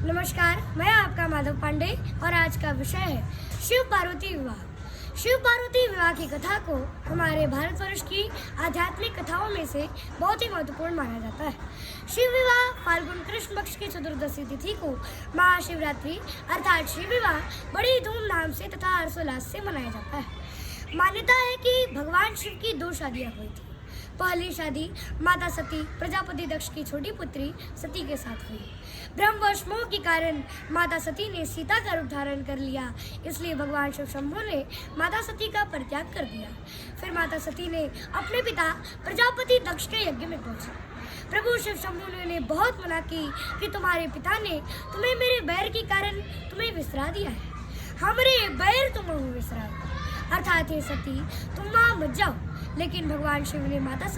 नमस्कार, मैं आपका माधव पांडे और आज का विषय है शिव पार्वती विवाह। शिव पार्वती विवाह की कथा को हमारे भारतवर्ष की आध्यात्मिक कथाओं में से बहुत ही महत्वपूर्ण माना जाता है। शिव विवाह फाल्गुन कृष्ण पक्ष की चतुर्दशी तिथि को महाशिवरात्रि अर्थात शिव विवाह बड़ी धूमधाम से तथा हर्षोल्लास से मनाया जाता है। मान्यता है कि भगवान शिव की 2 शादियां हुई थी। पहली शादी माता सती प्रजापति दक्ष की छोटी पुत्री सती के साथ हुई। ब्रह्मवश मोह के कारण माता सती ने सीता का रूप धारण कर लिया, इसलिए भगवान शिव शंभु ने माता सती का परित्याग कर दिया। फिर माता सती ने अपने पिता प्रजापति दक्ष के यज्ञ में पहुंची। प्रभु शिव शंभु ने उन्हें बहुत मना की कि तुम्हारे पिता ने तुम्हें मेरे बैर के कारण तुम्हें विसरा दिया है। हमारे बैर तुम विसरा, अर्थात हे सती तुम वहां मत जाओ। लेकिन माता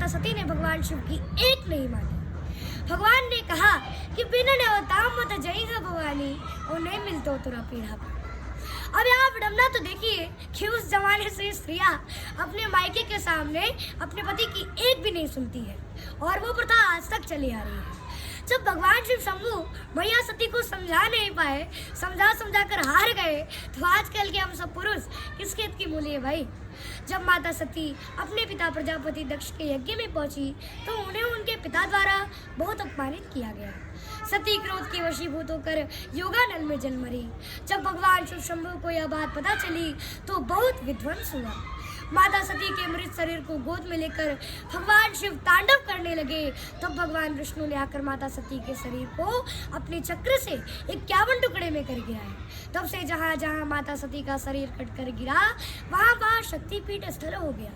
सती ने भगवान शिव की एक नहीं मानी। भगवान ने कहा कि बिना नेवताम मत जाएगा भवानी और नहीं मिलतो तुरा पीढ़ा। अब यहाँ विडम्बना तो देखिए कि उस जमाने से स्त्रियां अपने मायके के सामने अपने पति की एक भी नहीं सुनती है और वो प्रथा आज तक चली आ रही है। जब भगवान शिव शंभु मैया सती को समझा नहीं पाए, समझा कर हार गए, तो आजकल के हम सब पुरुष किस खेत की मूली है भाई। जब माता सती अपने पिता प्रजापति दक्ष के यज्ञ में पहुंची तो उन्हें उनके पिता द्वारा बहुत अपमानित किया गया। सती क्रोध के वशीभूत होकर योगानल में जल मरी। जब भगवान शिव शंभु को यह बात पता चली तो बहुत विध्वंस हुआ। माता सती के मृत शरीर को गोद में लेकर भगवान शिव तांडव करने लगे। तब भगवान विष्णु ने आकर माता सती के शरीर को अपने चक्र से 51 टुकड़े में कर गिराया। तब से जहाँ जहाँ माता सती का शरीर कटकर गिरा वहाँ वहाँ शक्तिपीठ स्थल हो गया।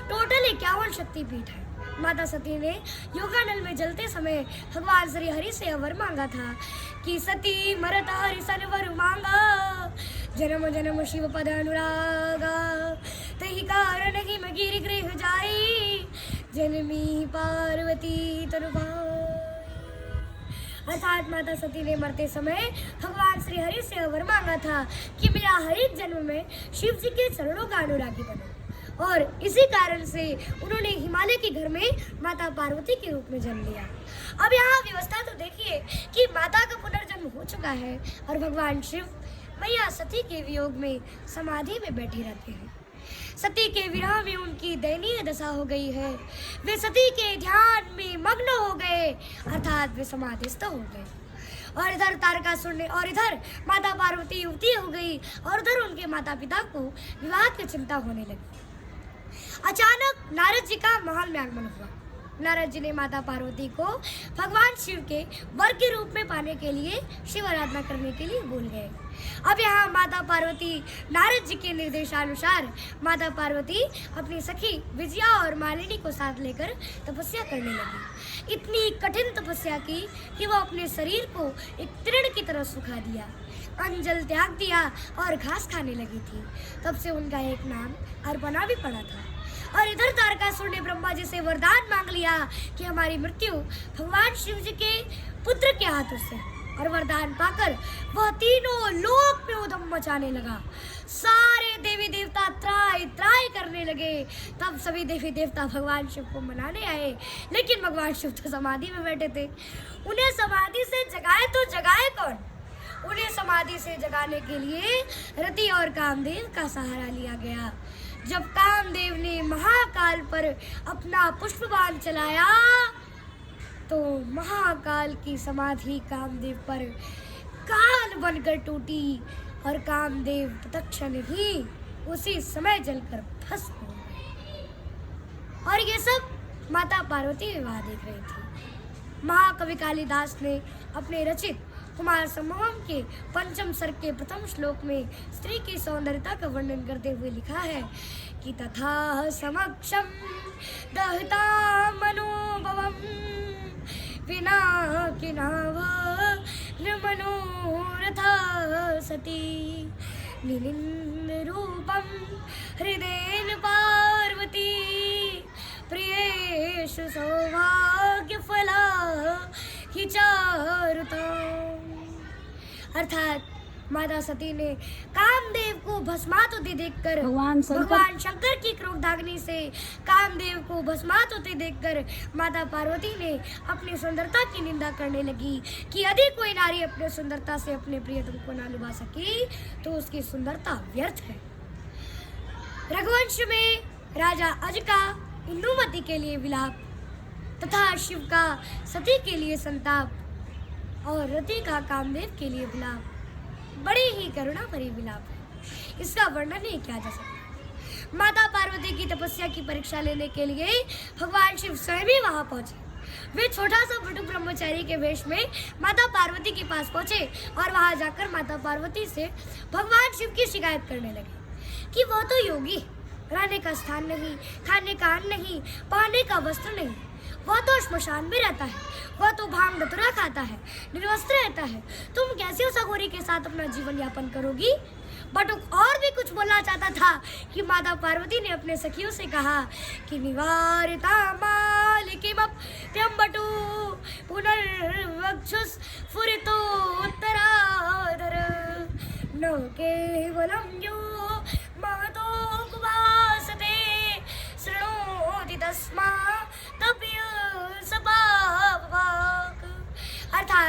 टोटल 51 शक्तिपीठ है। माता सती ने योगानल में जलते समय भगवान श्री हरि से वर मांगा था कि सती मरत हरि सन वर मांगा, जन्म जन्म शिव पद अनुरागा, तही कारण ही मैं गिरि गृह जाई, जन्मी पार्वती तनु भाई। अर्थात माता सती ने मरते समय भगवान श्री हरि से वर मांगा था कि मेरा हर एक जन्म में शिव जी के चरणों का अनुरागी बनो, और इसी कारण से उन्होंने हिमालय के घर में माता पार्वती के रूप में जन्म लिया। अब यहाँ व्यवस्था तो देखिए कि माता का पुनर्जन्म हो चुका है और भगवान शिव मैया सती के वियोग में समाधि में बैठे रहते हैं। सती के विरह में उनकी दयनीय दशा हो गई है। वे सती के ध्यान में मग्न हो गए, अर्थात वे समाधिस्थ हो गए। और इधर तारकासुर ने और इधर माता पार्वती युवती हो गई और उधर उनके माता पिता को विवाह की चिंता होने लगी। अचानक नारद जी का महल में आगमन हुआ। नारद जी ने माता पार्वती को भगवान शिव के वर के रूप में पाने के लिए शिव आराधना करने के लिए बोल गए। अब यहाँ माता पार्वती नारद जी के निर्देशानुसार माता पार्वती अपनी सखी विजया और मालिनी को साथ लेकर तपस्या करने लगी। इतनी कठिन तपस्या की कि वो अपने शरीर को एक तृण की तरह सुखा दिया, अंजल त्याग दिया और घास खाने लगी थी। तब से उनका एक नाम अर्पणा भी पड़ा था। और इधर तारकासुर ने ब्रह्मा जी से वरदान मांग लिया कि हमारी मृत्यु भगवान शिव जी के पुत्र के हाथों से, और वरदान पाकर वह तीनों लोक में उधम मचाने लगा। सारे देवी देवता त्राय त्राय करने लगे। तब सभी देवी देवता भगवान शिव को मनाने आए, लेकिन भगवान शिव तो समाधि में बैठे थे। उन्हें समाधि से जगाए तो जगाए कौन? उन्हें समाधि से जगाने के लिए रति और कामदेव का सहारा लिया गया। जब कामदेव ने महाकाल पर अपना पुष्पबाण चलाया तो महाकाल की समाधि कामदेव पर काल बनकर टूटी और कामदेव तत्क्षण ही उसी समय जलकर भस्म हो गए। और ये सब माता पार्वती विवाह देख रही थी। महाकवि कालिदास ने अपने रचित कुमार संभवम के पंचम सर्ग के प्रथम श्लोक में स्त्री की सौंदर्यता का वर्णन करते हुए लिखा है कि तथा समक्षम दहता मनोभवम विना किनाव मनोरथा सती निलिन रूपम हृदयेन पार्वती प्रियेषु सौभाग्य फला ही चारुता। अर्थात माता सती ने कामदेव को भस्मात होते देखकर भगवान शंकर की क्रोधाग्नि से कामदेव को भस्मात होते देखकर माता पार्वती ने अपनी सुंदरता की निंदा करने लगी कि यदि कोई नारी अपने सुंदरता से अपने प्रियतम को ना लुभा सकी तो उसकी सुंदरता व्यर्थ है। रघुवंश में राजा अज का इंदुमती के लिए विलाप तथा शिव का सती के लिए संताप और रति का कामदेव के लिए विलाप बड़ी ही करुणा भरी विलाप है। इसका वर्णन नहीं किया जा सकता। माता पार्वती की तपस्या की परीक्षा लेने के लिए भगवान शिव स्वयं ही वहां पहुंचे। वे छोटा सा भटू ब्रह्मचारी के वेश में माता पार्वती के पास पहुंचे और वहां जाकर माता पार्वती से भगवान शिव की शिकायत करने लगे कि वह तो योगी, रहने का स्थान नहीं, खाने का अन्न नहीं, पहनने का वस्त्र नहीं, वह तो श्मशान में रहता है, वह तो भांग धतूरा खाता है, निर्वस्त्र रहता है, तुम कैसे उस अघोरी के साथ अपना जीवन यापन करोगी। बटुक और भी कुछ बोलना चाहता था कि माता पार्वती ने अपने सखियों से कहा कि निवारिता मालिकीमप्यं बटु पुनर्वक्षुः स्फुरितो उत्तराधर न केवलं यो